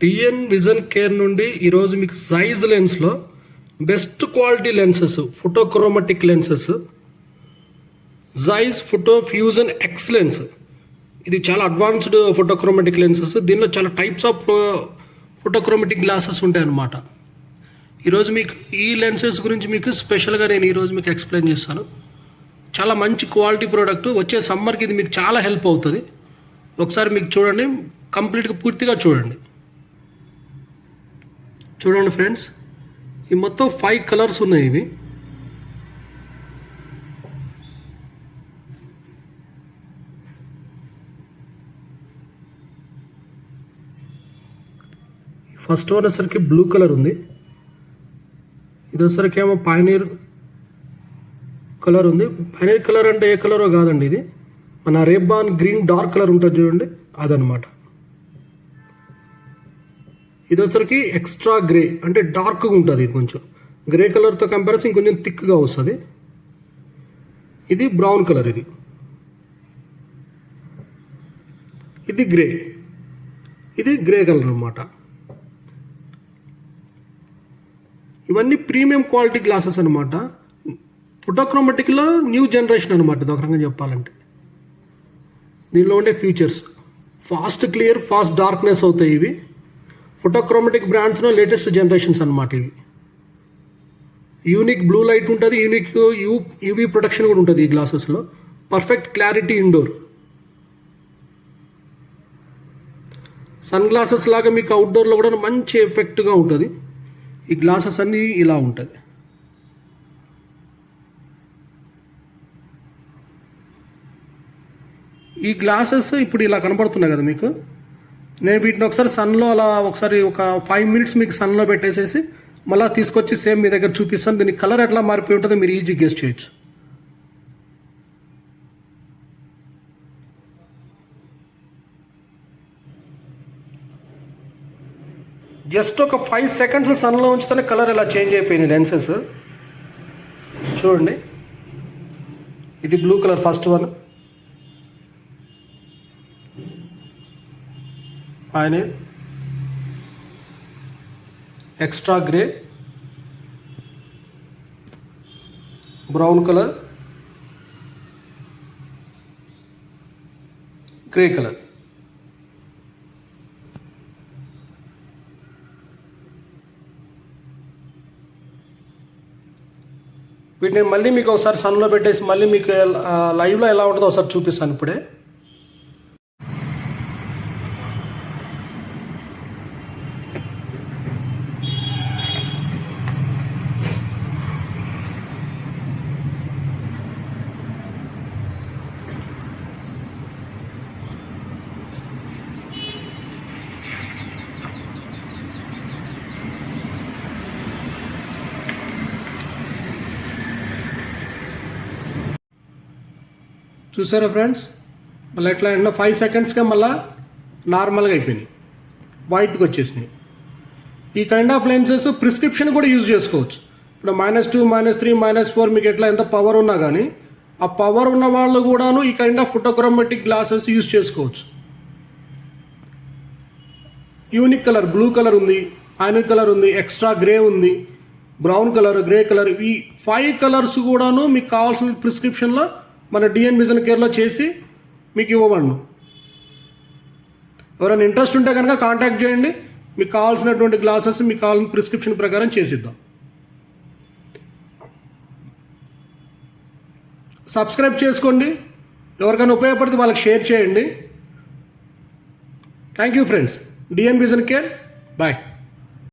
TN vision care నుండి ఈరోజు మీకు సైజ్ లెన్స్లో best quality lenses, photochromatic lenses, Zeiss photo fusion X lens. ఇది చాలా అడ్వాన్స్డ్ ఫోటోక్రోమాటిక్ లెన్సెస్. దీనిలో చాలా టైప్స్ ఆఫ్ ఫోటోక్రోమాటిక్ గ్లాసెస్ ఉంటాయి అన్నమాట. ఈరోజు మీకు ఈ లెన్సెస్ గురించి మీకు స్పెషల్గా నేను ఈరోజు మీకు ఎక్స్ప్లెయిన్ చేస్తాను. చాలా మంచి క్వాలిటీ ప్రోడక్ట్. వచ్చే సమ్మర్కి ఇది మీకు చాలా హెల్ప్ అవుతుంది. ఒకసారి మీకు చూడండి, కంప్లీట్గా పూర్తిగా చూడండి ఫ్రెండ్స్. ఈ మొత్తం 5 కలర్స్ ఉన్నాయి. ఇవి ఫస్ట్ వన్ వచ్చేసరికి బ్లూ కలర్ ఉంది. ఇది వచ్చేసరికి ఏమో పైనీర్ కలర్ ఉంది. పైనీర్ కలర్ అంటే ఏ కలరో కాదండి, ఇది మన రేబాన్ గ్రీన్ డార్క్ కలర్ ఉంటుంది చూడండి, అదనమాట. ఇది వచ్చరికి ఎక్స్ట్రా గ్రే అంటే డార్క్గా ఉంటుంది. ఇది కొంచెం గ్రే కలర్తో కంపారిజన్ కొంచెం థిక్గా వస్తుంది. ఇది బ్రౌన్ కలర్. ఇది గ్రే. ఇది గ్రే కలర్ అన్నమాట. ఇవన్నీ ప్రీమియం క్వాలిటీ గ్లాసెస్ అనమాట. ఫోటోక్రోమాటిక్లో న్యూ జనరేషన్ అనమాట. ఇది ఒక రకంగా చెప్పాలంటే దీనిలో ఉండే features fast clear, fast darkness అవుతాయి. ఇవి ఫోటోక్రోమాటిక్ బ్రాండ్స్లో లేటెస్ట్ జనరేషన్స్ అనమాట. ఇవి యూనిక్ బ్లూ లైట్ ఉంటుంది, యూనిక్ యూవీ ప్రొటెక్షన్ కూడా ఉంటుంది ఈ గ్లాసెస్లో. Perfect clarity indoor. Sunglasses లాగా మీకు అవుట్డోర్లో కూడా మంచి ఎఫెక్ట్గా ఉంటుంది. ఈ గ్లాసెస్ అన్నీ ఇలా ఉంటుంది. ఈ గ్లాసెస్ ఇప్పుడు ఇలా కనపడుతున్నాయి కదా మీకు. నేను వీటిని ఒకసారి సన్లో అలా ఒకసారి ఒక 5 మినిట్స్ మీకు సన్లో పెట్టేసేసి మళ్ళీ తీసుకొచ్చి సేమ్ మీ దగ్గర చూపిస్తాను. దీని కలర్ ఎట్లా మారిపోయి ఉంటుందో మీరు ఈజీ గెస్ చేయొచ్చు. జస్ట్ ఒక 5 సెకండ్స్ సన్లో ఉంచితేనే కలర్ ఇలా చేంజ్ అయిపోయింది లెన్సెస్. చూడండి, ఇది బ్లూ కలర్ ఫస్ట్ వన్, ఆయన extra grey, brown colour, grey colour. వీటిని మళ్ళీ మీకు ఒకసారి సన్లో పెట్టేసి మళ్ళీ మీకు లైవ్లో ఎలా ఉంటుందో ఒకసారి చూపిస్తాను ఇప్పుడే. చూసారా ఫ్రెండ్స్, మళ్ళీ ఎట్లా 5 సెకండ్స్గా మళ్ళీ నార్మల్గా అయిపోయినాయి, వైట్గా వచ్చేసినాయి. ఈ కైండ్ ఆఫ్ లెన్సెస్ ప్రిస్క్రిప్షన్ కూడా యూజ్ చేసుకోవచ్చు. ఇప్పుడు -2, -3, -4 మీకు ఎట్లా ఎంత పవర్ ఉన్నా కానీ ఆ పవర్ ఉన్న వాళ్ళు కూడాను ఈ కైండ్ ఆఫ్ ఫోటోక్రోమాటిక్ గ్లాసెస్ యూజ్ చేసుకోవచ్చు. యూనిక్ కలర్ బ్లూ కలర్ ఉంది, ఐనిక్ కలర్ ఉంది, ఎక్స్ట్రా గ్రే ఉంది, బ్రౌన్ కలర్, గ్రే కలర్. ఈ 5 కలర్స్ కూడాను మీకు కావాల్సిన ప్రిస్క్రిప్షన్లో మన డిఎన్ విజన్ కేర్లో చేసి మీకు ఇవ్వబడను. ఎవరైనా ఇంట్రెస్ట్ ఉంటే కనుక కాంటాక్ట్ చేయండి. మీకు కావాల్సినటువంటి గ్లాసెస్ మీకు కావాల్సిన ప్రిస్క్రిప్షన్ ప్రకారం చేసిద్దాం. సబ్స్క్రైబ్ చేసుకోండి. ఎవరికైనా ఉపయోగపడితే వాళ్ళకి షేర్ చేయండి. Thank you friends. DN vision care, bye.